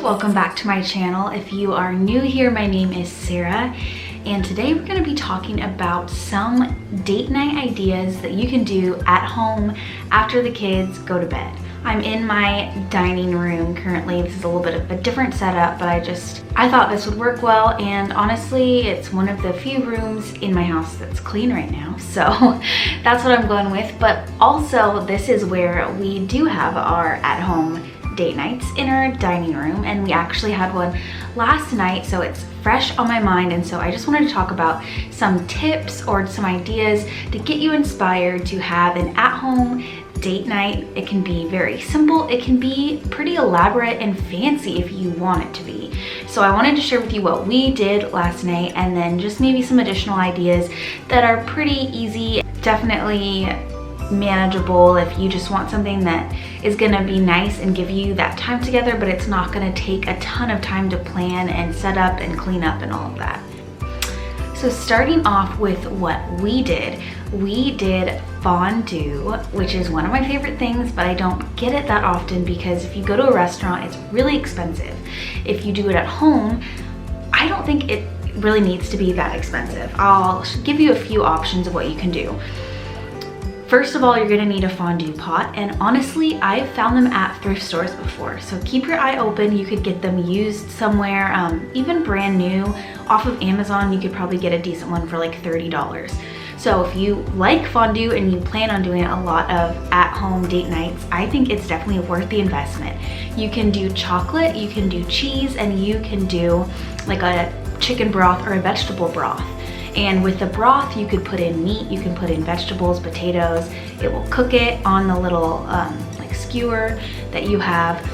welcome back to my channel. If you are new here, my name is Sarah, and today we're going to be talking about some date night ideas that you can do at home after the kids go to bed. I'm in my dining room currently. This is a little bit of a different setup, but I thought this would work well, and honestly, it's one of the few rooms in my house that's clean right now, so that's what I'm going with. But also, this is where we do have our at-home date nights in our dining room, and we actually had one last night, so it's fresh on my mind. And so I just wanted to talk about some tips or some ideas to get you inspired to have an at-home date night. It can be very simple, it can be pretty elaborate and fancy if you want it to be. So I wanted to share with you what we did last night, and then just maybe some additional ideas that are pretty easy, definitely manageable if you just want something that is gonna be nice and give you that time together, but it's not gonna take a ton of time to plan and set up and clean up and all of that. So starting off with what we did fondue, which is one of my favorite things, but I don't get it that often because if you go to a restaurant, it's really expensive. If you do it at home, I don't think it really needs to be that expensive. I'll give you a few options of what you can do. First of all, you're gonna need a fondue pot, and honestly, I've found them at thrift stores before, so keep your eye open. You could get them used somewhere, even brand new. Off of Amazon, you could probably get a decent one for like $30. So if you like fondue and you plan on doing a lot of at-home date nights, I think it's definitely worth the investment. You can do chocolate, you can do cheese, and you can do like a chicken broth or a vegetable broth. And with the broth, you could put in meat, you can put in vegetables, potatoes. It will cook it on the little like skewer that you have.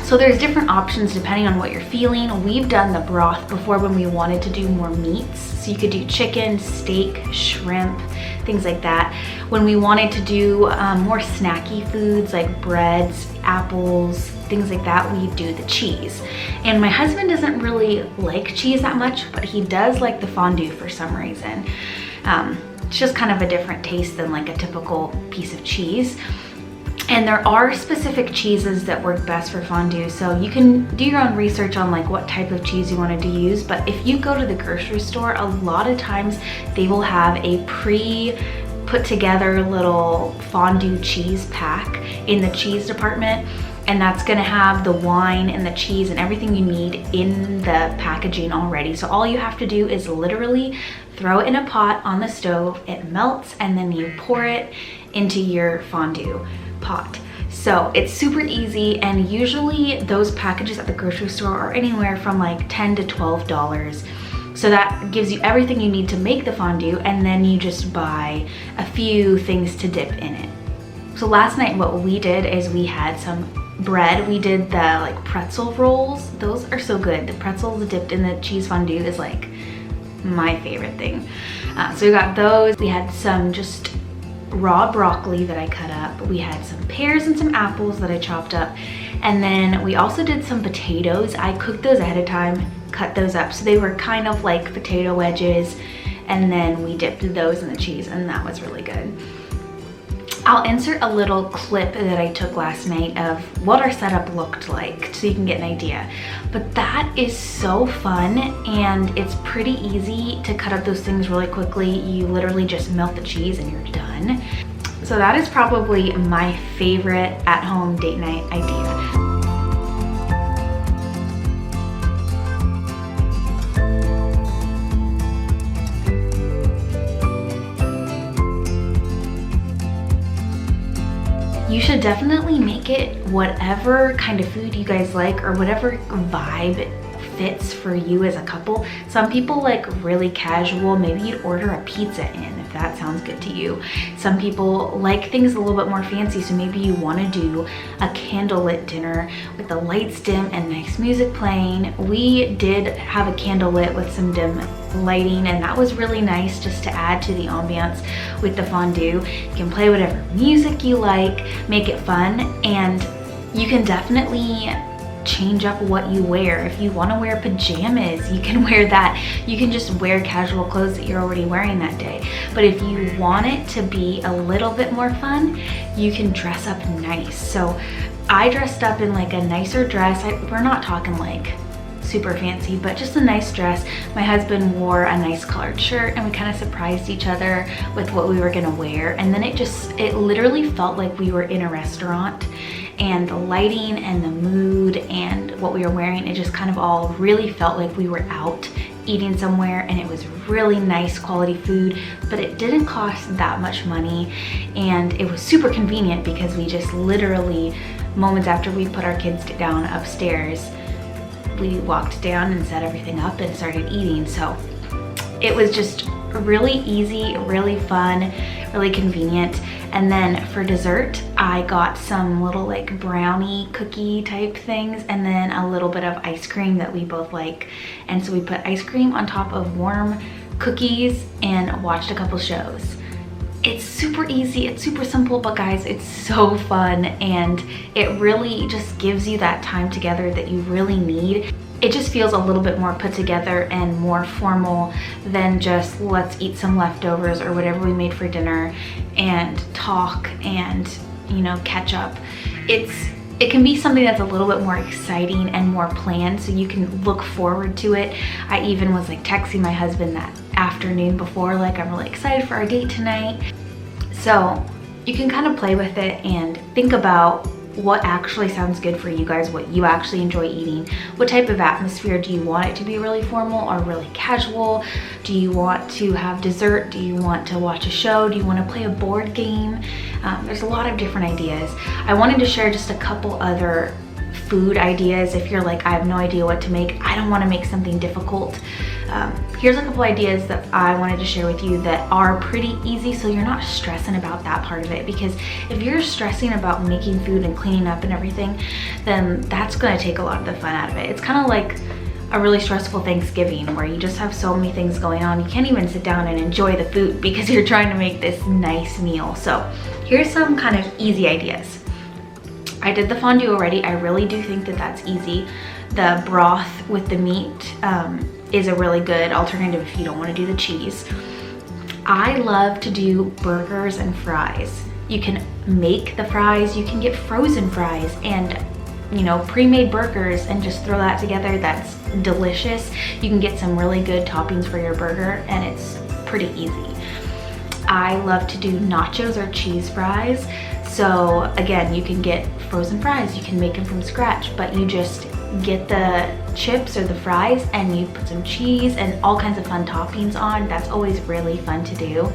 So there's different options depending on what you're feeling. We've done the broth before when we wanted to do more meats. So you could do chicken, steak, shrimp, things like that. When we wanted to do more snacky foods like breads, apples, things like that, we do the cheese. And my husband doesn't really like cheese that much, but he does like the fondue for some reason. It's just kind of a different taste than like a typical piece of cheese. And there are specific cheeses that work best for fondue, so you can do your own research on like what type of cheese you wanted to use. But if you go to the grocery store, a lot of times they will have a put together little fondue cheese pack in the cheese department, and that's gonna have the wine and the cheese and everything you need in the packaging already. So all you have to do is literally throw it in a pot on the stove, it melts, and then you pour it into your fondue pot. So it's super easy, and usually those packages at the grocery store are anywhere from like $10 to $12. So that gives you everything you need to make the fondue, and then you just buy a few things to dip in it. So last night what we did is we had some bread. We did the like pretzel rolls. Those are so good. The pretzels dipped in the cheese fondue is like my favorite thing. So we got those. We had some just raw broccoli that I cut up. We had some pears and some apples that I chopped up. And then we also did some potatoes. I cooked those ahead of time, cut those up. So they were kind of like potato wedges. And then we dipped those in the cheese, and that was really good. I'll insert a little clip that I took last night of what our setup looked like so you can get an idea. But that is so fun, and it's pretty easy to cut up those things really quickly. You literally just melt the cheese and you're done. So that is probably my favorite at-home date night idea. You should definitely make it whatever kind of food you guys like, or whatever vibe fits for you as a couple. Some people like really casual. Maybe you'd order a pizza in if that sounds good to you. Some people like things a little bit more fancy, so maybe you want to do a candlelit dinner with the lights dim and nice music playing. We did have a candle lit with some dim lighting, and that was really nice just to add to the ambiance with the fondue. You can play whatever music you like, make it fun, and you can definitely change up what you wear. If you want to wear pajamas, you can wear that. You can just wear casual clothes that you're already wearing that day. But if you want it to be a little bit more fun, you can dress up nice. So I dressed up in like a nicer dress. We're not talking like super fancy, but just a nice dress. My husband wore a nice colored shirt, and we kind of surprised each other with what we were gonna wear. And then it literally felt like we were in a restaurant, and the lighting and the mood and what we were wearing, it just kind of all really felt like we were out eating somewhere, and it was really nice quality food, but it didn't cost that much money, and it was super convenient because we just literally, moments after we put our kids down upstairs, we walked down and set everything up and started eating. So it was just really easy, really fun, really convenient. And then for dessert, I got some little like brownie cookie type things, and then a little bit of ice cream that we both like. And so we put ice cream on top of warm cookies and watched a couple shows. It's super easy, it's super simple, but guys, it's so fun, and it really just gives you that time together that you really need. It just feels a little bit more put together and more formal than just let's eat some leftovers or whatever we made for dinner and talk and, you know, catch up. It can be something that's a little bit more exciting and more planned, so you can look forward to it. I even was like texting my husband that afternoon before, like, I'm really excited for our date tonight. So you can kind of play with it and think about what actually sounds good for you guys, what you actually enjoy eating. What type of atmosphere do you want it to be? Really formal or really casual? Do you want to have dessert? Do you want to watch a show? Do you want to play a board game? There's a lot of different ideas. I wanted to share just a couple other food ideas if you're like, I have no idea what to make, I don't want to make something difficult. Here's a couple ideas that I wanted to share with you that are pretty easy, so you're not stressing about that part of it, because if you're stressing about making food and cleaning up and everything, then that's going to take a lot of the fun out of it. It's kind of like a really stressful Thanksgiving where you just have so many things going on, you can't even sit down and enjoy the food because you're trying to make this nice meal. So here's some kind of easy ideas. I did the fondue already. I really do think that that's easy. The broth with the meat is a really good alternative if you don't want to do the cheese. I love to do burgers and fries. You can make the fries, you can get frozen fries and, you know, pre-made burgers and just throw that together. That's delicious. You can get some really good toppings for your burger, and it's pretty easy. I love to do nachos or cheese fries. So again, you can get frozen fries, you can make them from scratch, but you just get the chips or the fries and you put some cheese and all kinds of fun toppings on. That's always really fun to do.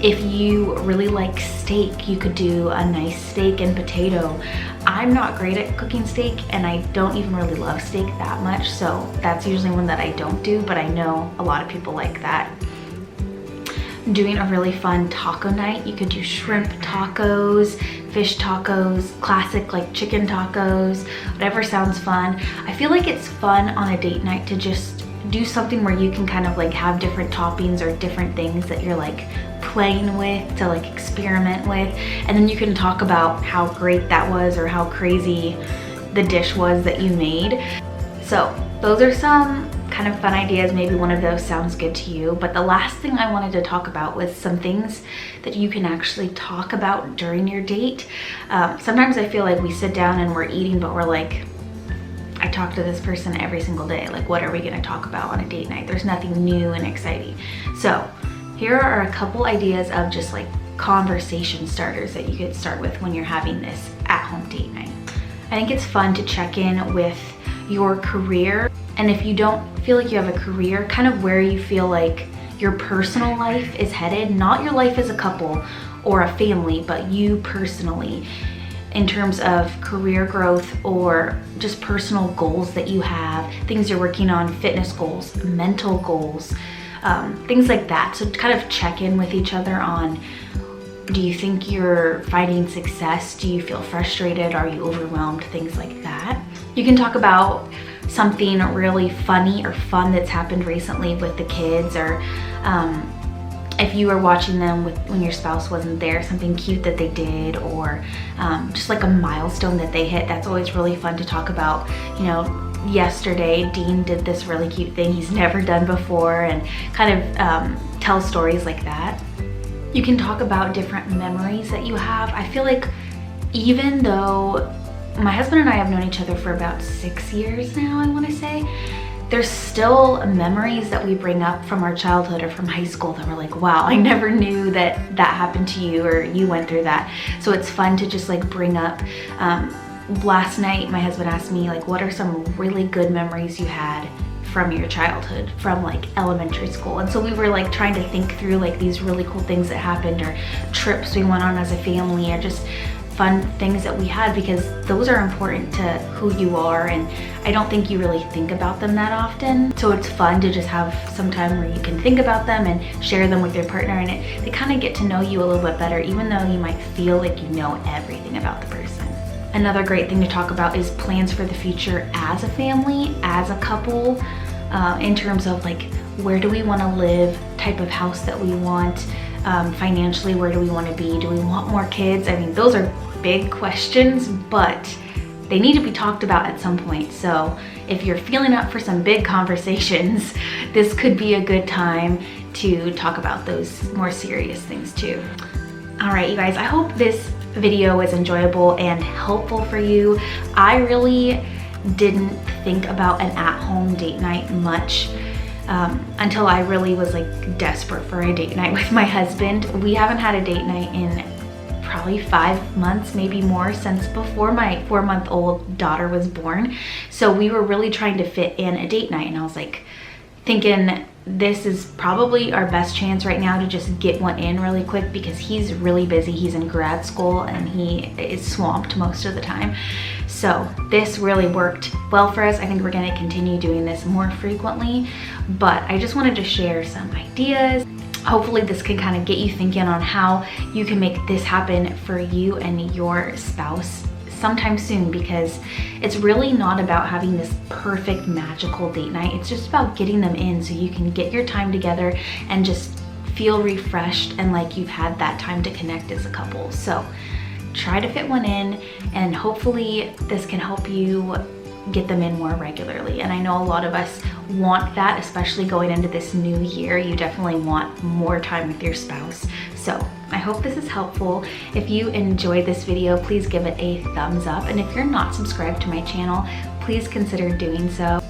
If you really like steak, you could do a nice steak and potato. I'm not great at cooking steak, and I don't even really love steak that much, so that's usually one that I don't do, but I know a lot of people like that. Doing a really fun taco night. You could do shrimp tacos, fish tacos, classic like chicken tacos, whatever sounds fun. I feel like it's fun on a date night to just do something where you can kind of like have different toppings or different things that you're like playing with, to like experiment with, and then you can talk about how great that was or how crazy the dish was that you made. So those are some kind of fun ideas. Maybe one of those sounds good to you. But the last thing I wanted to talk about was some things that you can actually talk about during your date. Sometimes I feel like we sit down and we're eating, but we're like, I talk to this person every single day. Like, what are we gonna talk about on a date night? There's nothing new and exciting. So here are a couple ideas of just like conversation starters that you could start with when you're having this at-home date night. I think it's fun to check in with your career, and if you don't feel like you have a career, kind of where you feel like your personal life is headed, not your life as a couple or a family, but you personally, in terms of career growth or just personal goals that you have, things you're working on, fitness goals, mental goals, things like that. So kind of check in with each other on, do you think you're finding success? Do you feel frustrated? Are you overwhelmed? Things like that. You can talk about something really funny or fun that's happened recently with the kids, or if you were watching them when your spouse wasn't there, something cute that they did, or just like a milestone that they hit. That's always really fun to talk about. You know, yesterday Dean did this really cute thing he's never done before, and kind of tell stories like that. You can talk about different memories that you have. I feel like even though my husband and I have known each other for about 6 years now, I want to say. There's still memories that we bring up from our childhood or from high school that we're like, wow, I never knew that that happened to you or you went through that. So it's fun to just like bring up. Last night, my husband asked me like, what are some really good memories you had from your childhood, from like elementary school? And so we were like trying to think through like these really cool things that happened, or trips we went on as a family, or just fun things that we had, because those are important to who you are, and I don't think you really think about them that often. So it's fun to just have some time where you can think about them and share them with your partner, and they kind of get to know you a little bit better, even though you might feel like you know everything about the person. Another great thing to talk about is plans for the future as a family, as a couple, in terms of like, where do we want to live, type of house that we want, financially, where do we want to be, do we want more kids? I mean, those are big questions, but they need to be talked about at some point. So if you're feeling up for some big conversations, this could be a good time to talk about those more serious things too. All right, you guys, I hope this video was enjoyable and helpful for you. I really didn't think about an at-home date night much until I really was like desperate for a date night with my husband. We haven't had a date night in probably 5 months, maybe more, since before my 4-month-old daughter was born. So we were really trying to fit in a date night, and I was like thinking, this is probably our best chance right now to just get one in really quick, because he's really busy. He's in grad school and he is swamped most of the time. So this really worked well for us. I think we're going to continue doing this more frequently, but I just wanted to share some ideas. Hopefully this can kind of get you thinking on how you can make this happen for you and your spouse sometime soon, because it's really not about having this perfect magical date night. It's just about getting them in so you can get your time together and just feel refreshed and like you've had that time to connect as a couple. So try to fit one in, and hopefully this can help you get them in more regularly. And I know a lot of us want that, especially going into this new year. You definitely want more time with your spouse. So I hope this is helpful. If you enjoyed this video, please give it a thumbs up. And if you're not subscribed to my channel, please consider doing so.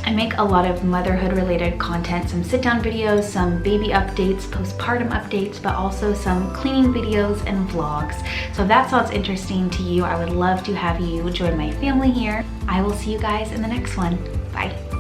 I make a lot of motherhood related content, some sit down videos, some baby updates, postpartum updates, but also some cleaning videos and vlogs. So if that sounds interesting to you, I would love to have you join my family here. I will see you guys in the next one. Bye.